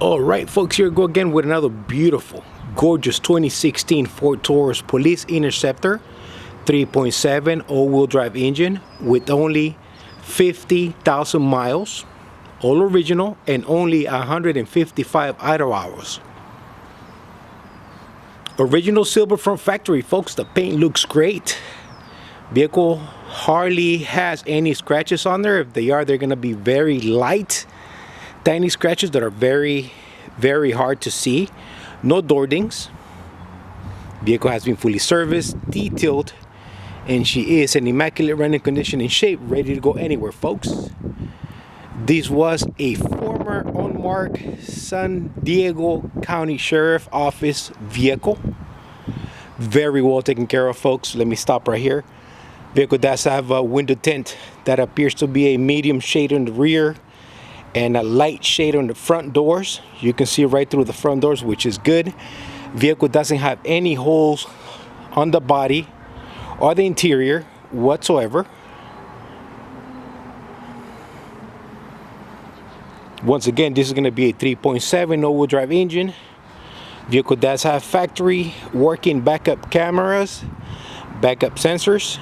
All right, folks, here we go again with another beautiful, gorgeous 2016 Ford Taurus Police Interceptor 3.7 all-wheel drive engine with only 50,000 miles, all original, and only 155 idle hours. Original silver from factory, folks. The paint looks great. Vehicle hardly has any scratches on there. If they are, they're going to be very light, tiny scratches that are very hard to see. No door dings. Vehicle has been fully serviced, detailed, and she is in immaculate running condition and shape, ready to go anywhere, folks. This was a former unmarked San Diego County Sheriff Office vehicle. Very well taken care of, folks. Let me stop right here. Vehicle does have a window tint that appears to be a medium shade on the rear and a light shade on the front doors. You can see right through the front doors, which is good. Vehicle doesn't have any holes on the body or the interior whatsoever. Once again, this is going to be a 3.7 all-wheel drive engine. Vehicle does have factory working backup cameras, backup sensors,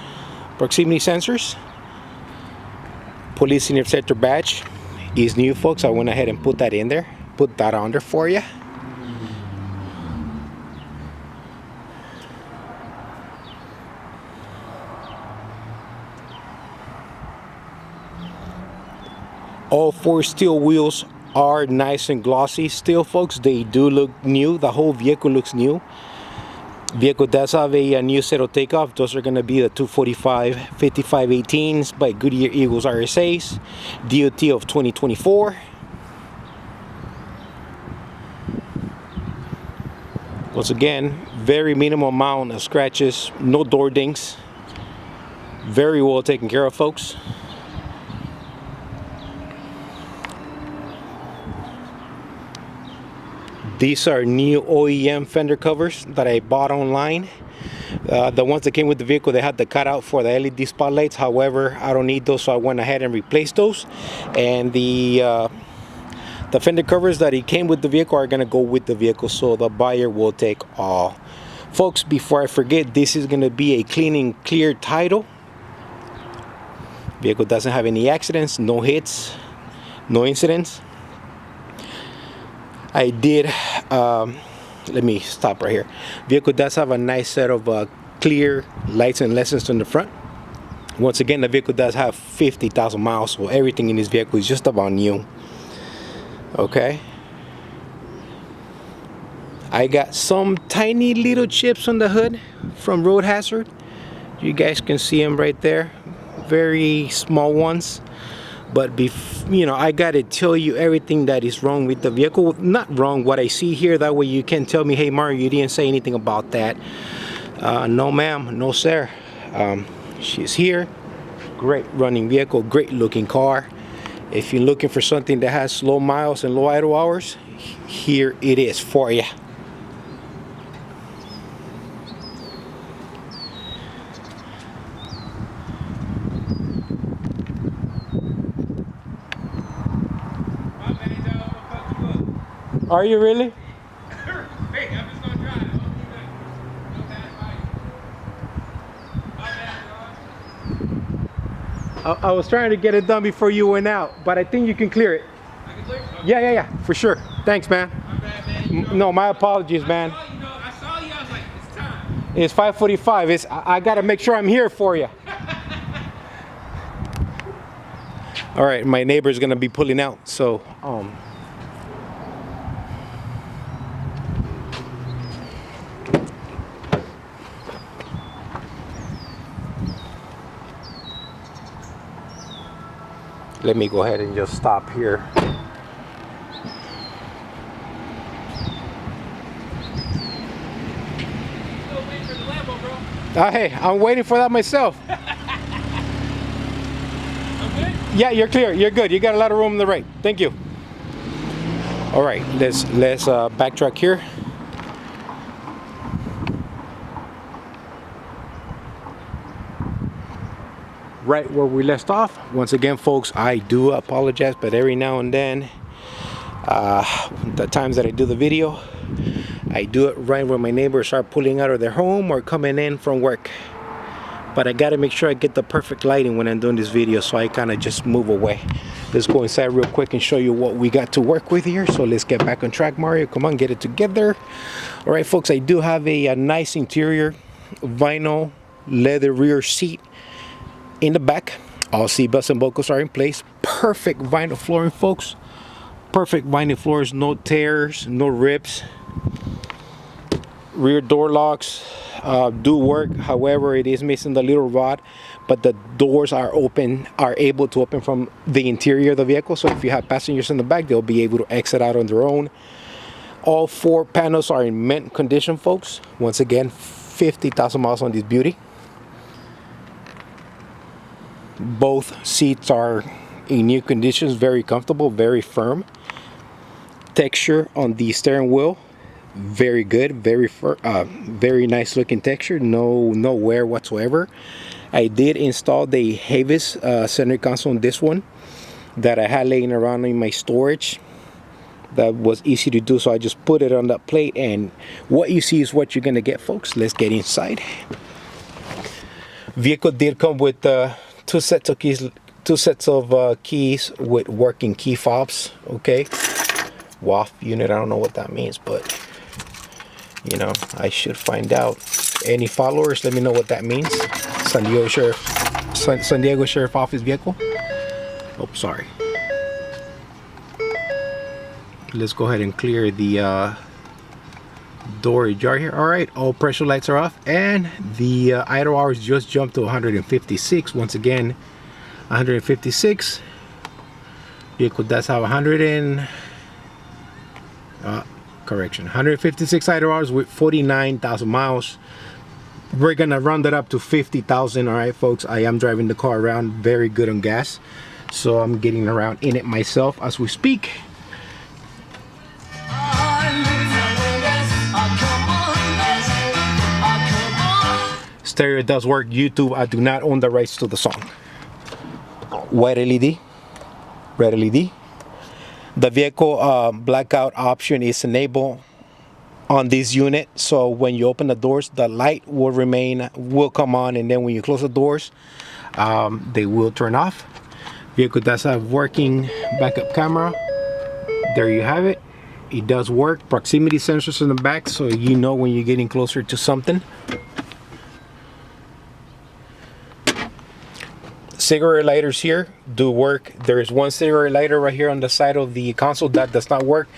proximity sensors. Police Interceptor badge is new, folks. I went ahead and put that in there, put that on there for you. All four steel wheels are nice and glossy still, folks. They do look new. The whole vehicle looks new. Vehicle does have a new set of takeoff. Those are going to be the 245 5518s by Goodyear Eagles RSAs, DOT of 2024. Once again, very minimal amount of scratches, no door dings. Very well taken care of, folks. These are new OEM fender covers that I bought online. The ones that came with the vehicle, they had the cutout for the LED spotlights. However, I don't need those, so I went ahead and replaced those. And the fender covers that it came with the vehicle are gonna go with the vehicle, so the buyer will take all. Folks, before I forget, this is gonna be a clean and clear title. Vehicle doesn't have any accidents, no hits, no incidents. I did, let me stop right here. Vehicle does have a nice set of clear lights and lessons on the front. Once again, the vehicle does have 50,000 miles, so everything in this vehicle is just about new. Okay. I got some tiny little chips on the hood from road hazard. You guys can see them right there. Very small ones. But I gotta tell you everything that is wrong with the vehicle. Not wrong, what I see here. That way you can tell me, hey Mario, you didn't say anything about that. No ma'am, no sir. She's here. Great running vehicle, great looking car. If you're looking for something that has low miles and low idle hours, here it is for you. Are you really? Hey, I'm just gonna try it. I was trying to get it done before you went out, but I think you can clear it. I can clear it? Okay. Yeah, for sure. Thanks, man. My bad, man. No, my apologies, man. I saw you, I was like, it's time. It's 5:45. I gotta make sure I'm here for you. All right, my neighbor's gonna be pulling out, so let me go ahead and just stop here. Still waiting for the Lambo, bro. Hey, I'm waiting for that myself. I'm good? Yeah, you're clear. You're good. You got a lot of room in the right. Thank you. All right, let's backtrack here. right where we left off. Once again, folks, I do apologize, but every now and then The times that I do the video, I do it right when my neighbors are pulling out of their home or coming in from work. But I gotta make sure I get the perfect lighting when I'm doing this video, so I kind of just move away. Let's go inside real quick and show you what we got to work with here. So let's get back on track, Mario. Come on, get it together. All right, folks, I do have a nice interior vinyl leather rear seat in the back. All seatbelts and buckles are in place. Perfect vinyl flooring, folks. Perfect vinyl floors, no tears, no rips. Rear door locks do work. However, it is missing the little rod, but the doors are able to open from the interior of the vehicle. So if you have passengers in the back, they'll be able to exit out on their own. All 4 panels are in mint condition, folks. Once again, 50,000 miles on this beauty. Both seats are in new conditions, very comfortable, very firm. Texture on the steering wheel, very good, very nice looking texture, no wear whatsoever. I did install the Havis center console on this one that I had laying around in my storage. That was easy to do, so I just put it on that plate, and what you see is what you're gonna get, folks. Let's get inside. Vehicle did come with 2 sets of keys with working key fobs. Okay, WAF unit, I don't know what that means, but you know, I should find out. Any followers, let me know what that means. San Diego Sheriff Office vehicle. Oh, sorry. Let's go ahead and clear the door ajar here. All right, all pressure lights are off, and the idle hours just jumped to 156. Once again, 156. Vehicle does have 156 idle hours with 49,000 miles. We're gonna round it up to 50,000. All right, folks, I am driving the car around, very good on gas, so I'm getting around in it myself as we speak. Stereo does work. YouTube, I do not own the rights to the song. White LED, red LED. The vehicle blackout option is enabled on this unit, so when you open the doors, the light will come on, and then when you close the doors, they will turn off. Vehicle does have working backup camera. There you have it. It does work. Proximity sensors in the back, so you know when you're getting closer to something. Cigarette lighters here do work. There is one cigarette lighter right here on the side of the console that does not work,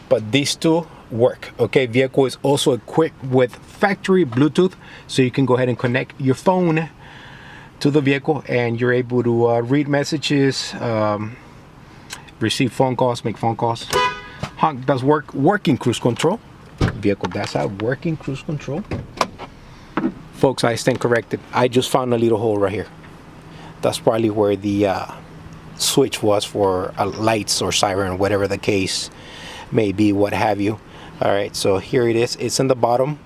but these 2 work. Okay, vehicle is also equipped with factory Bluetooth, so you can go ahead and connect your phone to the vehicle, and you're able to read messages, receive phone calls, make phone calls. Honk does work. Working cruise control. Vehicle does have working cruise control. Folks, I stand corrected. I just found a little hole right here. That's probably where the switch was for lights or siren, whatever the case may be, what have you. All right, so here it is. It's in the bottom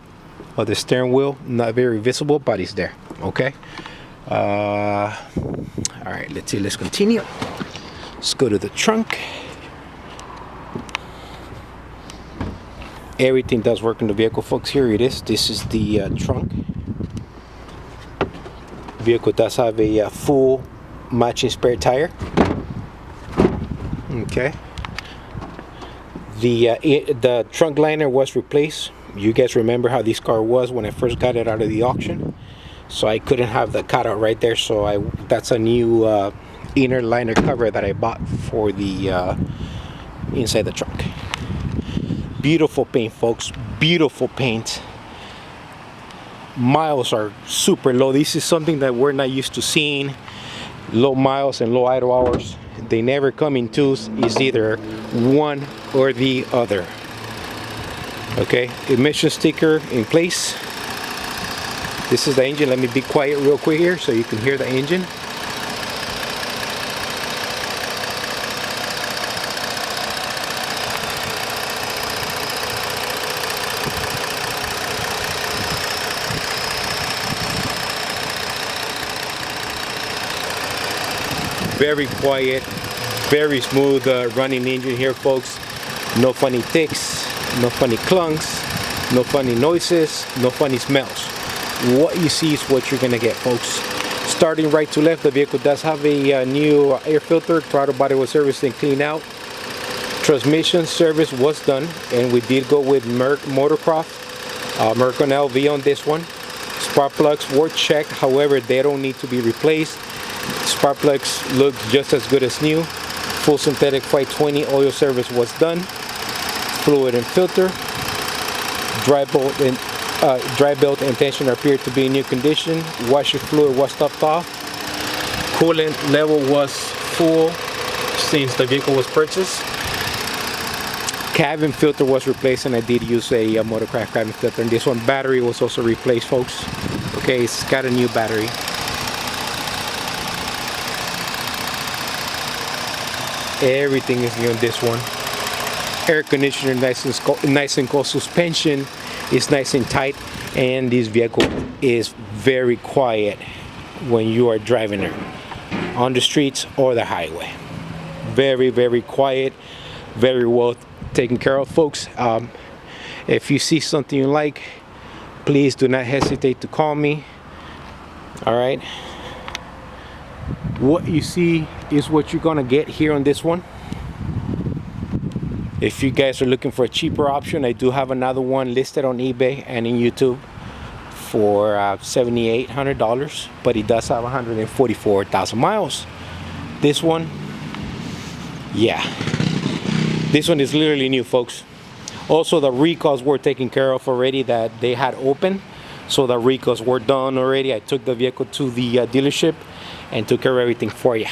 of the steering wheel, not very visible, but it's there. Okay. All right, let's see. Let's continue. Let's go to the trunk. Everything does work in the vehicle, folks. Here it is. This is the trunk. Vehicle does have a full matching spare tire. Okay. The trunk liner was replaced. You guys remember how this car was when I first got it out of the auction, so I couldn't have the cutout right there, so that's a new inner liner cover that I bought for the inside the trunk. Beautiful paint, folks. Beautiful paint. Miles are super low. This is something that we're not used to seeing. Low miles and low idle hours. They never come in twos. It's either one or the other. Okay, emission sticker in place. This is the engine. Let me be quiet real quick here so you can hear the engine. Very quiet, very smooth running engine here, folks. No funny ticks, no funny clunks, no funny noises, no funny smells. What you see is what you're gonna get, folks. Starting right to left, the vehicle does have a new air filter. Throttle body was serviced and cleaned out. Transmission service was done, and we did go with Merc Motorcraft, Merc on LV on this one. Spark plugs were checked, however they don't need to be replaced. Spark plugs look just as good as new. Full synthetic 520 oil service was done. Fluid and filter. Dry belt and tensioner appeared to be in new condition. Washer fluid was topped off. Coolant level was full since the vehicle was purchased. Cabin filter was replaced, and I did use a Motorcraft cabin filter. And this one, battery was also replaced, folks. Okay, it's got a new battery. Everything is new on this one. Air conditioner nice and cold. Suspension is nice and tight, and this vehicle is very quiet when you are driving it on the streets or the highway. Very, very quiet, very well taken care of, folks. If you see something you like, please do not hesitate to call me. All right, what you see is what you're gonna get here on this one. If you guys are looking for a cheaper option, I do have another one listed on eBay and in YouTube for $7,800, but it does have 144,000 miles. This one, yeah, this one is literally new, folks. Also, the recalls were taken care of already that they had open, so the recalls were done already. I took the vehicle to the dealership and took care of everything for you.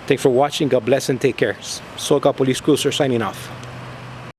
Thanks for watching. God bless and take care. Soca Police Cruiser signing off.